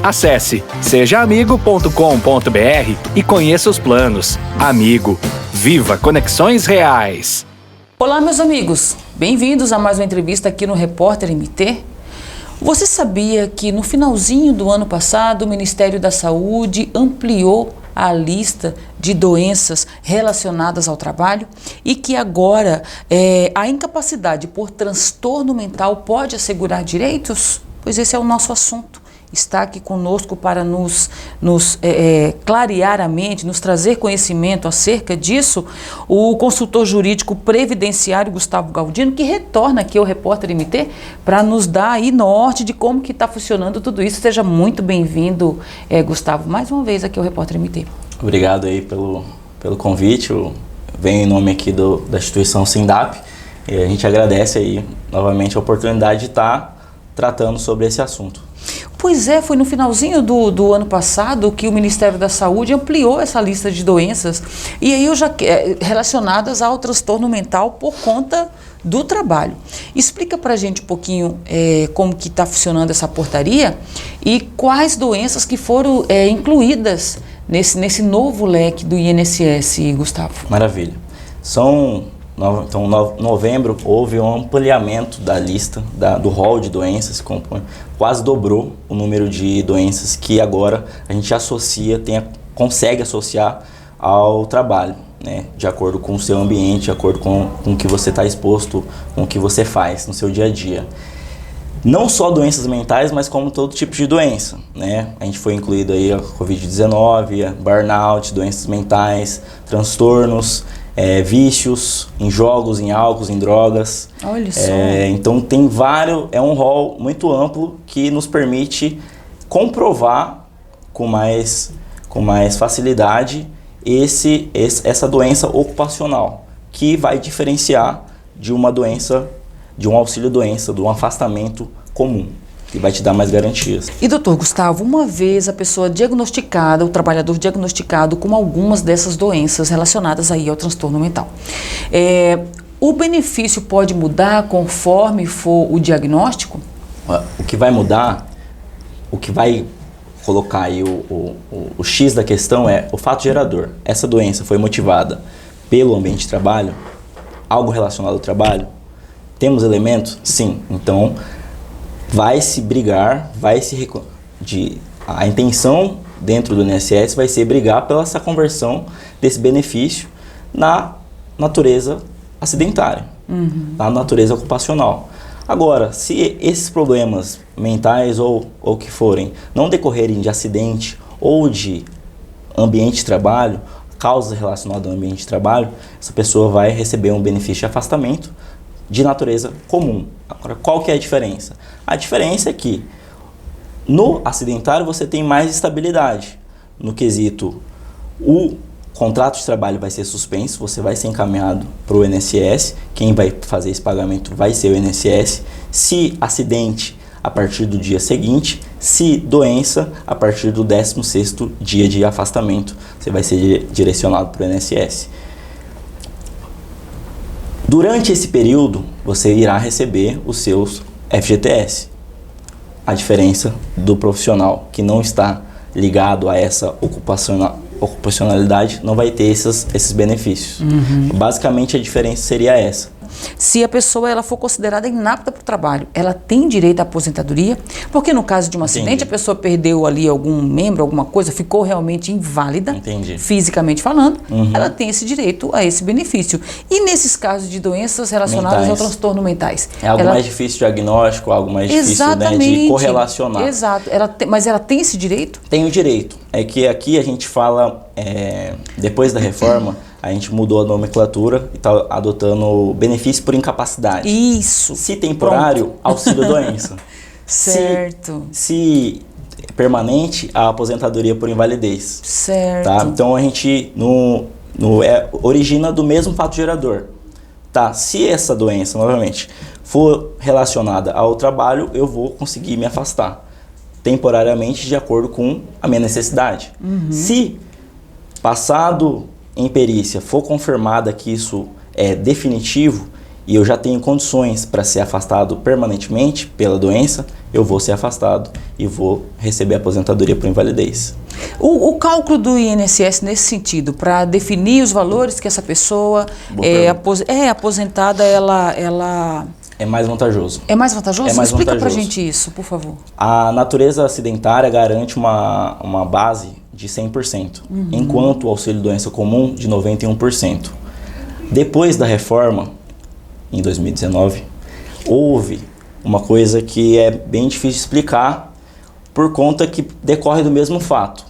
Acesse sejaamigo.com.br e conheça os planos. Amigo, viva conexões reais. Olá, meus amigos. Bem-vindos a mais uma entrevista aqui no Repórter MT. Você sabia que no finalzinho do ano passado o Ministério da Saúde ampliou a lista de doenças relacionadas ao trabalho e que agora a incapacidade por transtorno mental pode assegurar direitos? Pois esse é o nosso assunto. Está aqui conosco para nos clarear a mente, nos trazer conhecimento acerca disso, o consultor jurídico previdenciário Gustavo Galdino, que retorna aqui ao Repórter MT para nos dar aí norte de como que está funcionando tudo isso. Seja muito bem-vindo, Gustavo, mais uma vez aqui ao Repórter MT. Obrigado aí pelo convite. Eu venho em nome aqui da instituição SINDAP e a gente agradece aí novamente a oportunidade de estar tratando sobre esse assunto. Pois é, foi no finalzinho do ano passado que o Ministério da Saúde ampliou essa lista de doenças e aí relacionadas ao transtorno mental por conta do trabalho. Explica pra gente um pouquinho como que está funcionando essa portaria e quais doenças que foram incluídas nesse novo leque do INSS, Gustavo. Maravilha. Então, em novembro, houve um ampliamento da lista, do rol de doenças, quase dobrou o número de doenças que agora a gente consegue associar ao trabalho, né? De acordo com o seu ambiente, de acordo com o que você está exposto, com o que você faz no seu dia a dia. Não só doenças mentais, mas como todo tipo de doença, né? A gente foi incluído aí a Covid-19, burnout, doenças mentais, transtornos, vícios em jogos, em álcool, em drogas. Olha só. Então tem é um rol muito amplo que nos permite comprovar com mais facilidade essa doença ocupacional, que vai diferenciar de uma doença, de um auxílio-doença, de um afastamento comum, que vai te dar mais garantias. E doutor Gustavo, uma vez a pessoa diagnosticada, o trabalhador diagnosticado com algumas dessas doenças relacionadas aí ao transtorno mental, o benefício pode mudar conforme for o diagnóstico? O que vai mudar, o que vai colocar aí o X da questão é o fato gerador. Essa doença foi motivada pelo ambiente de trabalho, algo relacionado ao trabalho? Temos elementos? Sim. Então, vai se brigar, a intenção dentro do INSS vai ser brigar pela essa conversão desse benefício na natureza acidentária, na natureza ocupacional. Agora, se esses problemas mentais ou que forem não decorrerem de acidente ou de ambiente de trabalho, causas relacionadas ao ambiente de trabalho, essa pessoa vai receber um benefício de afastamento de natureza comum. Agora, qual que é a diferença? A diferença é que no acidentário você tem mais estabilidade. No quesito, o contrato de trabalho vai ser suspenso, você vai ser encaminhado para o INSS, quem vai fazer esse pagamento vai ser o INSS. Se acidente, a partir do dia seguinte, se doença, a partir do 16º dia de afastamento, você vai ser direcionado para o INSS. Durante esse período, você irá receber os seus FGTS. A diferença do profissional que não está ligado a essa ocupacionalidade não vai ter esses benefícios. Basicamente, a diferença seria essa. Se a pessoa for considerada inapta para o trabalho, ela tem direito à aposentadoria? Porque no caso de um acidente, a pessoa perdeu ali algum membro, alguma coisa, ficou realmente inválida, fisicamente falando, ela tem esse direito a esse benefício. E nesses casos de doenças relacionadas ao transtorno mentais? É algo mais difícil de diagnóstico, algo mais difícil, né, de correlacionar. Exato. Mas ela tem esse direito? Tem o direito. É que aqui a gente fala, depois da reforma, a gente mudou a nomenclatura e está adotando benefício por incapacidade. Isso. Se temporário, auxílio-doença. Certo. Se permanente, a aposentadoria por invalidez. Certo. Tá? Então a gente origina do mesmo fato gerador. Tá? Se essa doença, novamente, for relacionada ao trabalho, eu vou conseguir me afastar temporariamente de acordo com a minha necessidade. Se passado em perícia for confirmada que isso é definitivo e eu já tenho condições para ser afastado permanentemente pela doença, eu vou ser afastado e vou receber aposentadoria por invalidez. O cálculo do INSS nesse sentido, para definir os valores que essa pessoa aposentada, ela... É mais vantajoso. É mais vantajoso? É mais Explica vantajoso. pra gente isso, por favor. A natureza acidentária garante uma base de 100%, enquanto o auxílio-doença comum de 91%. Depois da reforma, em 2019, houve uma coisa que é bem difícil de explicar, por conta que decorre do mesmo fato.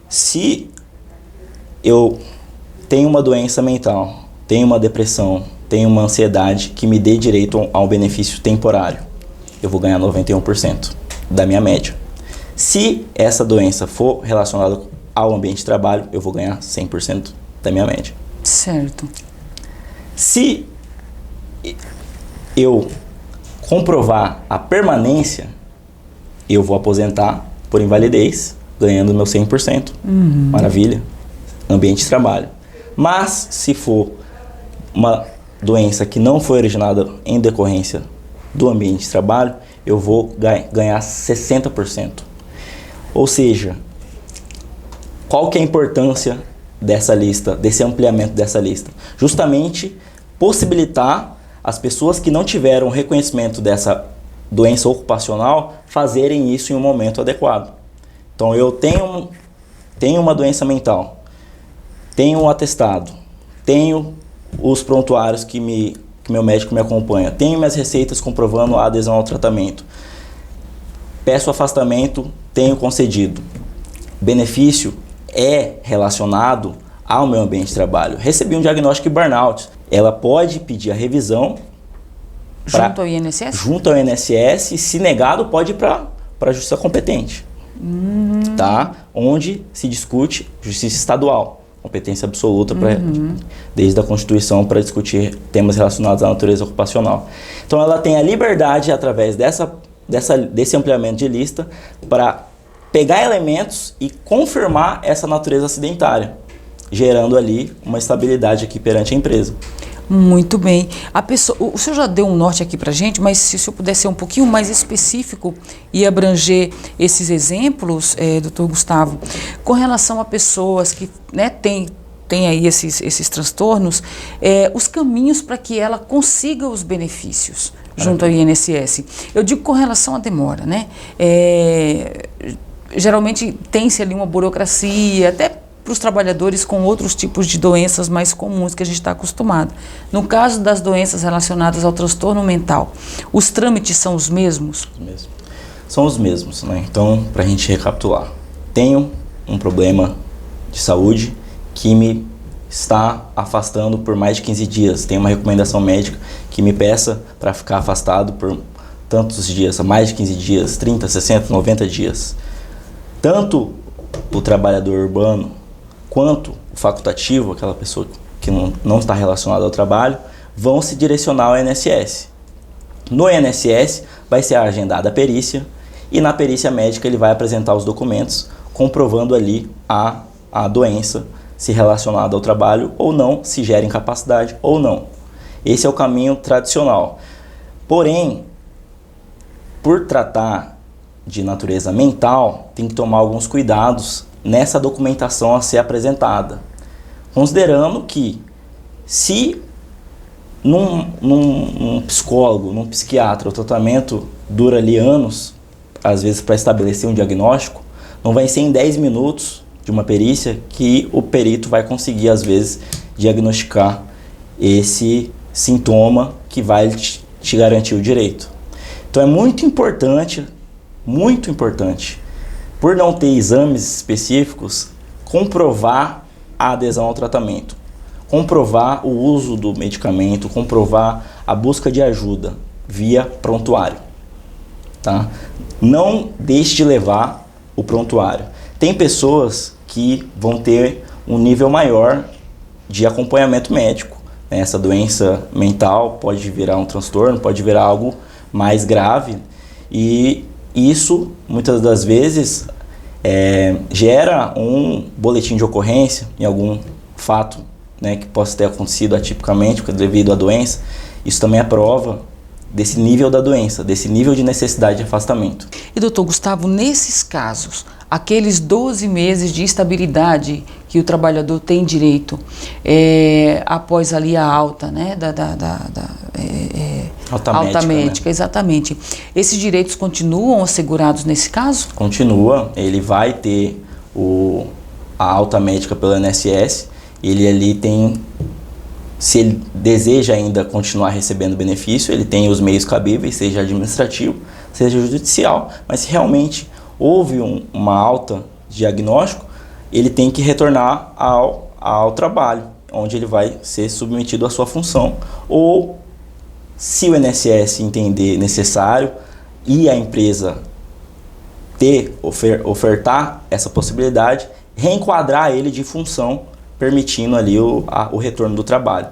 Se eu tenho uma doença mental, tenho uma depressão, tenho uma ansiedade que me dê direito a um benefício temporário, eu vou ganhar 91% da minha média. Se essa doença for relacionada ao ambiente de trabalho, eu vou ganhar 100% da minha média. Certo. Se eu comprovar a permanência, eu vou aposentar por invalidez, ganhando meu 100%. Maravilha. Ambiente de trabalho. Mas, se for uma doença que não foi originada em decorrência do ambiente de trabalho, eu vou ganhar 60%. Ou seja, qual que é a importância dessa lista, desse ampliamento dessa lista? Justamente possibilitar as pessoas que não tiveram reconhecimento dessa doença ocupacional fazerem isso em um momento adequado. Então, eu tenho uma doença mental, tenho um atestado, tenho os prontuários que meu médico me acompanha, tenho minhas receitas comprovando a adesão ao tratamento, peço afastamento, tenho concedido. Benefício é relacionado ao meu ambiente de trabalho. Recebi um diagnóstico de burnout. Ela pode pedir a revisão Junto ao INSS? Junto ao INSS, e se negado pode ir para a justiça competente, tá? Onde se discute justiça estadual, competência absoluta desde a Constituição para discutir temas relacionados à natureza ocupacional. Então ela tem a liberdade, através desse ampliamento de lista, para pegar elementos e confirmar essa natureza acidentária, gerando ali uma estabilidade aqui perante a empresa. Muito bem. O senhor já deu um norte aqui para a gente, mas se o senhor puder ser um pouquinho mais específico e abranger esses exemplos, doutor Gustavo, com relação a pessoas que têm aí esses transtornos, os caminhos para que ela consiga os benefícios junto ao INSS. Eu digo com relação à demora, né? Geralmente tem-se ali uma burocracia, até para os trabalhadores com outros tipos de doenças mais comuns que a gente está acostumado. No caso das doenças relacionadas ao transtorno mental, os trâmites são os mesmos? São os mesmos, né? Então, para a gente recapitular, tenho um problema de saúde que me está afastando por mais de 15 dias. Tem uma recomendação médica que me peça para ficar afastado por tantos dias, mais de 15 dias, 30, 60, 90 dias. Tanto o trabalhador urbano quanto o facultativo, aquela pessoa que não está relacionada ao trabalho, vão se direcionar ao INSS. No INSS vai ser agendada a perícia, e na perícia médica ele vai apresentar os documentos comprovando ali a doença, se relacionada ao trabalho ou não, se gera incapacidade ou não. Esse é o caminho tradicional. Porém, por tratar de natureza mental, tem que tomar alguns cuidados nessa documentação a ser apresentada. Considerando que, se num psicólogo, num psiquiatra, o tratamento dura ali anos, às vezes para estabelecer um diagnóstico, não vai ser em 10 minutos de uma perícia que o perito vai conseguir, às vezes, diagnosticar esse sintoma que vai te garantir o direito. Então é muito importante, por não ter exames específicos, comprovar a adesão ao tratamento, comprovar o uso do medicamento, comprovar a busca de ajuda via prontuário, tá? Não deixe de levar o prontuário. Tem pessoas que vão ter um nível maior de acompanhamento médico, né? Essa doença mental pode virar um transtorno, pode virar algo mais grave, e isso, muitas das vezes, gera um boletim de ocorrência em algum fato, né, que possa ter acontecido atipicamente devido à doença. Isso também é prova desse nível da doença, desse nível de necessidade de afastamento. E doutor Gustavo, nesses casos, aqueles 12 meses de estabilidade que o trabalhador tem direito após ali a alta, né, alta médica, né? Exatamente. Esses direitos continuam assegurados nesse caso? Continua, ele vai ter a alta médica pelo INSS, ele ali tem, se ele deseja ainda continuar recebendo benefício, ele tem os meios cabíveis, seja administrativo, seja judicial, mas se realmente houve uma alta diagnóstico, ele tem que retornar ao trabalho, onde ele vai ser submetido à sua função. Ou, se o INSS entender necessário e a empresa ofertar essa possibilidade, reenquadrar ele de função, permitindo ali o retorno do trabalho.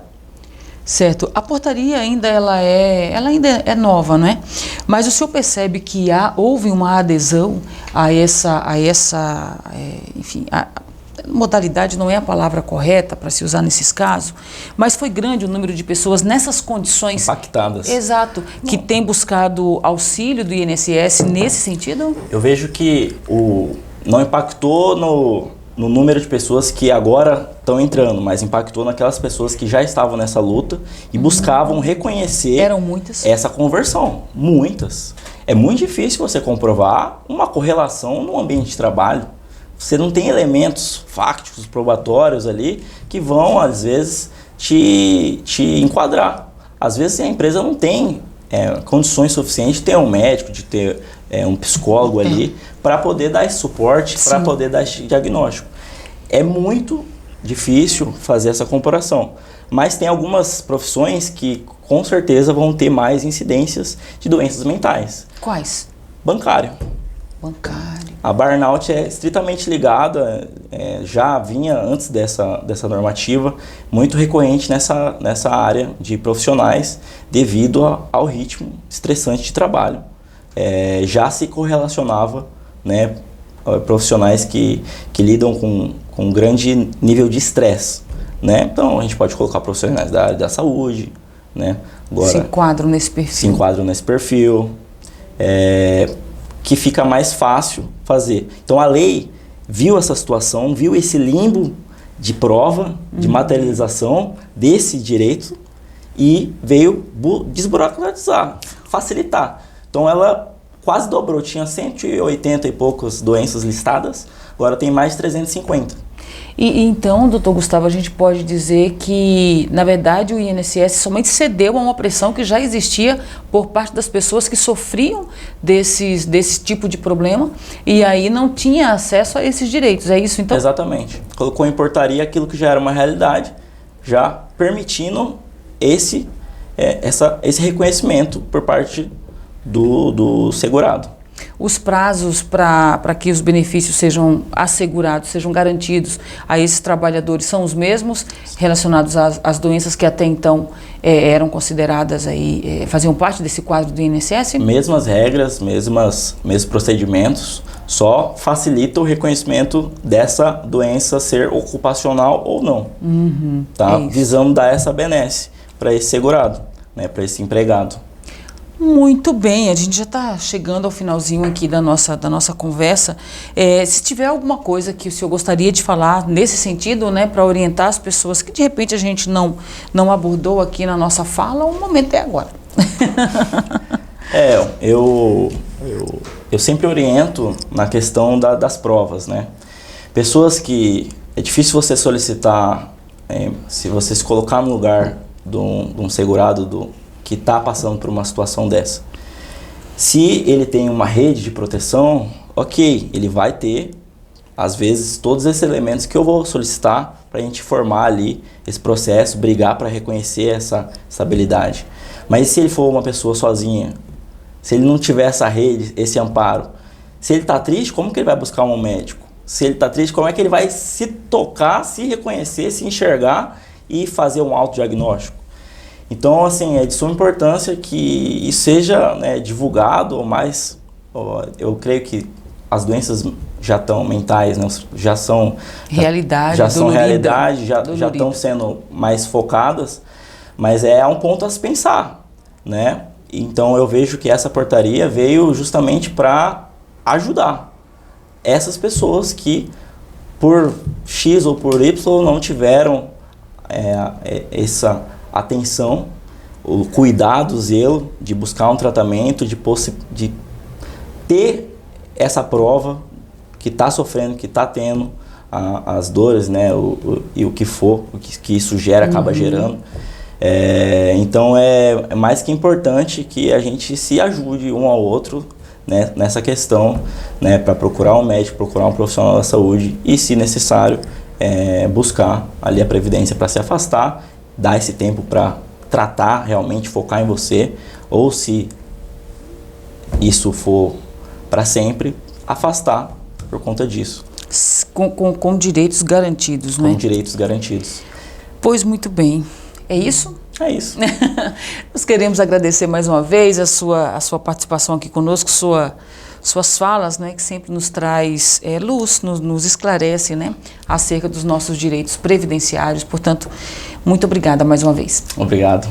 Certo. A portaria ainda ela ainda é nova, não é? Mas o senhor percebe que houve uma adesão a essa enfim, a modalidade não é a palavra correta para se usar nesses casos, mas foi grande o número de pessoas nessas condições impactadas. Exato, que tem buscado auxílio do INSS nesse sentido? Eu vejo que não impactou no número de pessoas que agora estão entrando, mas impactou naquelas pessoas que já estavam nessa luta e buscavam reconhecer essa conversão. Muitas. É muito difícil você comprovar uma correlação no ambiente de trabalho. Você não tem elementos fácticos, probatórios ali, que vão, às vezes, te enquadrar. Às vezes a empresa não tem condições suficientes de ter um médico, de ter um psicólogo ali, para poder dar esse suporte, para poder dar esse diagnóstico. É muito difícil fazer essa comparação, mas tem algumas profissões que com certeza vão ter mais incidências de doenças mentais. Quais? Bancário. A burnout é estritamente ligada, já vinha antes dessa normativa, muito recorrente nessa área de profissionais devido ao ritmo estressante de trabalho. Já se correlacionava, né, profissionais que lidam com um grande nível de estresse, né? Então a gente pode colocar profissionais da área da saúde, né? Agora, se enquadram nesse perfil. Que fica mais fácil fazer. Então a lei viu essa situação, viu esse limbo de prova, de materialização desse direito e veio desburocratizar, facilitar. Então ela quase dobrou, tinha 180 e poucas doenças listadas, agora tem mais de 350. E então, doutor Gustavo, a gente pode dizer que, na verdade, o INSS somente cedeu a uma pressão que já existia por parte das pessoas que sofriam desse tipo de problema e aí não tinha acesso a esses direitos, é isso então? Exatamente. Colocou em portaria aquilo que já era uma realidade, já permitindo esse reconhecimento por parte do segurado. Os prazos para que os benefícios sejam assegurados, sejam garantidos a esses trabalhadores são os mesmos, relacionados às doenças que até então eram consideradas faziam parte desse quadro do INSS? Mesmas regras, mesmos procedimentos, só facilita o reconhecimento dessa doença ser ocupacional ou não. Tá? Visando dar essa benesse para esse segurado, né, para esse empregado. Muito bem, a gente já está chegando ao finalzinho aqui da nossa conversa. Se tiver alguma coisa que o senhor gostaria de falar nesse sentido, né, para orientar as pessoas que de repente a gente não abordou aqui na nossa fala, o momento é agora. Eu sempre oriento na questão das provas, né? Pessoas que é difícil você solicitar, se você se colocar no lugar de um segurado que está passando por uma situação dessa. Se ele tem uma rede de proteção, ok, ele vai ter, às vezes, todos esses elementos que eu vou solicitar para a gente formar ali esse processo, brigar para reconhecer essa habilidade. Mas se ele for uma pessoa sozinha, se ele não tiver essa rede, esse amparo, se ele está triste, como que ele vai buscar um médico? Se ele está triste, como é que ele vai se tocar, se reconhecer, se enxergar e fazer um autodiagnóstico? Então, assim, é de suma importância que isso seja, né, divulgado, mas eu creio que as doenças já estão mentais, né, já são realidade, já estão sendo mais focadas, mas é um ponto a se pensar, né? Então eu vejo que essa portaria veio justamente para ajudar essas pessoas que por X ou por Y não tiveram essa atenção, o cuidado, o zelo de buscar um tratamento, de ter essa prova que está sofrendo, que está tendo as dores, né, e o que for, o que isso gera, acaba gerando. Então é mais que importante que a gente se ajude um ao outro, né, nessa questão, né, para procurar um médico, procurar um profissional da saúde e, se necessário, buscar ali a previdência para se afastar, dar esse tempo para tratar, realmente focar em você, ou se isso for para sempre, afastar por conta disso. Com direitos garantidos, né? Com direitos garantidos. Pois muito bem. É isso? É isso. Nós queremos agradecer mais uma vez a sua participação aqui conosco, suas falas, né, que sempre nos traz luz, nos esclarece, né, acerca dos nossos direitos previdenciários. Portanto, muito obrigada mais uma vez. Obrigado.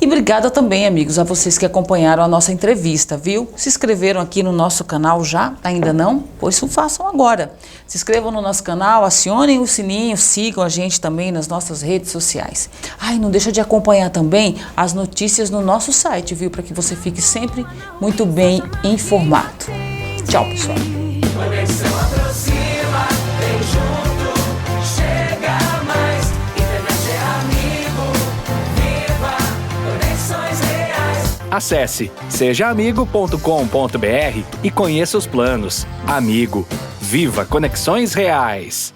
E obrigada também, amigos, a vocês que acompanharam a nossa entrevista, viu? Se inscreveram aqui no nosso canal já? Ainda não? Pois o façam agora. Se inscrevam no nosso canal, acionem o sininho, sigam a gente também nas nossas redes sociais. E não deixa de acompanhar também as notícias no nosso site, viu? Para que você fique sempre muito bem informado. Tchau, pessoal. Conexão aproxima, vem junto, chega mais, internet é amigo, viva conexões reais. Acesse sejaamigo.com.br e conheça os planos. Amigo, viva conexões reais.